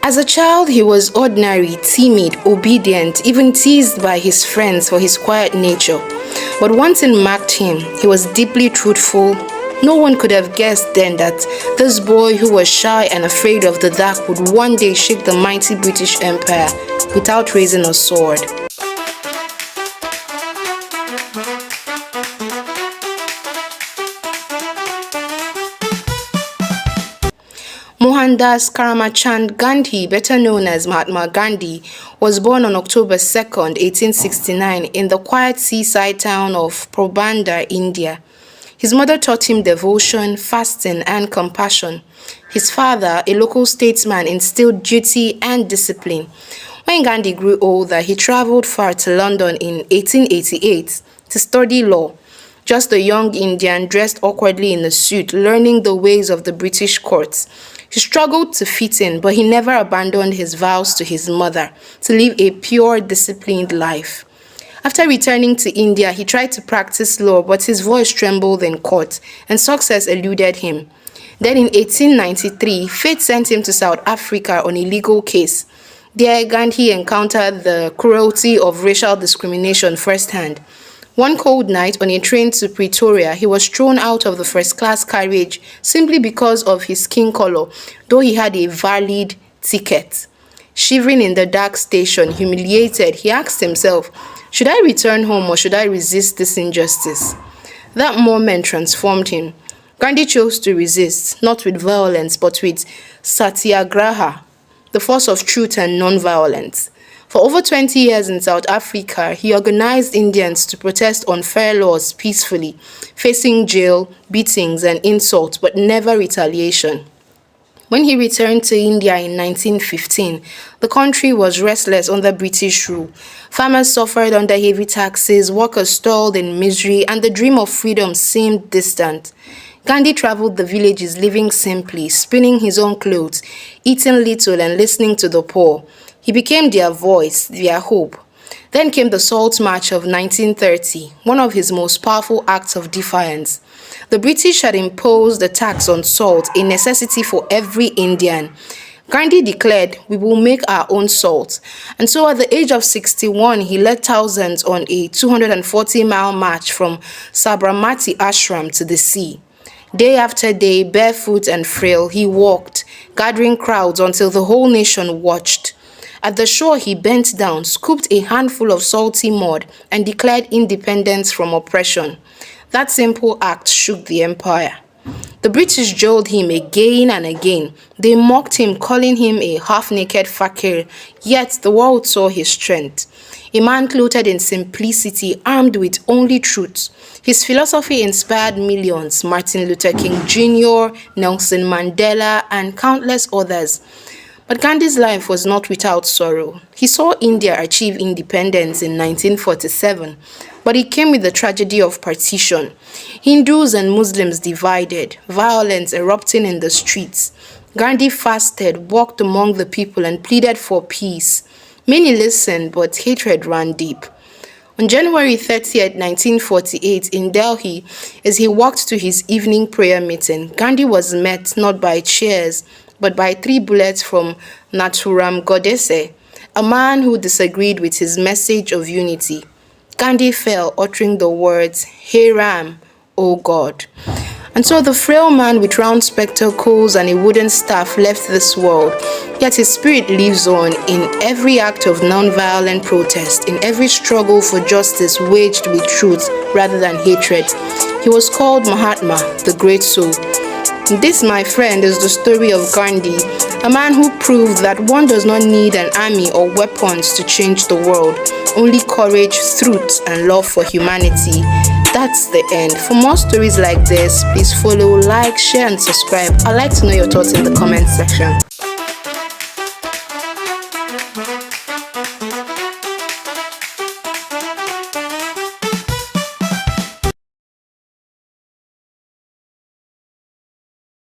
As a child, he was ordinary, timid, obedient, even teased by his friends for his quiet nature. But one thing marked him: he was deeply truthful. No one could have guessed then that this boy who was shy and afraid of the dark would one day shake the mighty British Empire without raising a sword. Mohandas Karamchand Gandhi, better known as Mahatma Gandhi, was born on October 2nd, 1869 in the quiet seaside town of Porbandar, India. His mother taught him devotion, fasting, and compassion. His father, a local statesman, instilled duty and discipline. When Gandhi grew older, he traveled far to London in 1888 to study law. Just a young Indian dressed awkwardly in a suit, learning the ways of the British courts. He struggled to fit in, but he never abandoned his vows to his mother to live a pure, disciplined life. After returning to India, he tried to practice law, but his voice trembled in court, and success eluded him. Then in 1893, fate sent him to South Africa on a legal case. There, Gandhi encountered the cruelty of racial discrimination firsthand. One cold night on a train to Pretoria, he was thrown out of the first-class carriage simply because of his skin color, though he had a valid ticket. Shivering in the dark station, humiliated, he asked himself, should I return home or should I resist this injustice? That moment transformed him. Gandhi chose to resist, not with violence, but with satyagraha, the force of truth and non-violence. For over 20 years in South Africa, he organized Indians to protest unfair laws peacefully, facing jail, beatings, and insults, but never retaliation. When he returned to India in 1915, the country was restless under British rule. Farmers suffered under heavy taxes, workers stalled in misery, and the dream of freedom seemed distant. Gandhi traveled the villages living simply, spinning his own clothes, eating little and listening to the poor. He became their voice, their hope. Then came the Salt March of 1930, one of his most powerful acts of defiance. The British had imposed a tax on salt, a necessity for every Indian. Gandhi declared, "We will make our own salt." And so at the age of 61, he led thousands on a 240-mile march from Sabarmati Ashram to the sea. Day after day, barefoot and frail, he walked, gathering crowds until the whole nation watched. At the shore, he bent down, scooped a handful of salty mud, and declared independence from oppression. That simple act shook the empire. The British jailed him again and again. They mocked him, calling him a half-naked fakir, yet the world saw his strength. A man clothed in simplicity, armed with only truth. His philosophy inspired millions: Martin Luther King Jr., Nelson Mandela, and countless others. But Gandhi's life was not without sorrow. He saw India achieve independence in 1947, but it came with the tragedy of partition. Hindus and Muslims divided, violence erupting in the streets. Gandhi fasted, walked among the people, and pleaded for peace. Many listened, but hatred ran deep. On January 30th, 1948, in Delhi, as he walked to his evening prayer meeting, Gandhi was met not by cheers, but by 3 bullets from Nathuram Godse, a man who disagreed with his message of unity. Gandhi fell, uttering the words, "Hey Ram, O God." And so the frail man with round spectacles and a wooden staff left this world, yet his spirit lives on in every act of non-violent protest, in every struggle for justice waged with truth rather than hatred. He was called Mahatma, the Great Soul. This, my friend, is the story of Gandhi, a man who proved that one does not need an army or weapons to change the world, only courage, truth, and love for humanity. That's the end. For more stories like this, please follow, like, share, and subscribe. I'd like to know your thoughts in the comment section.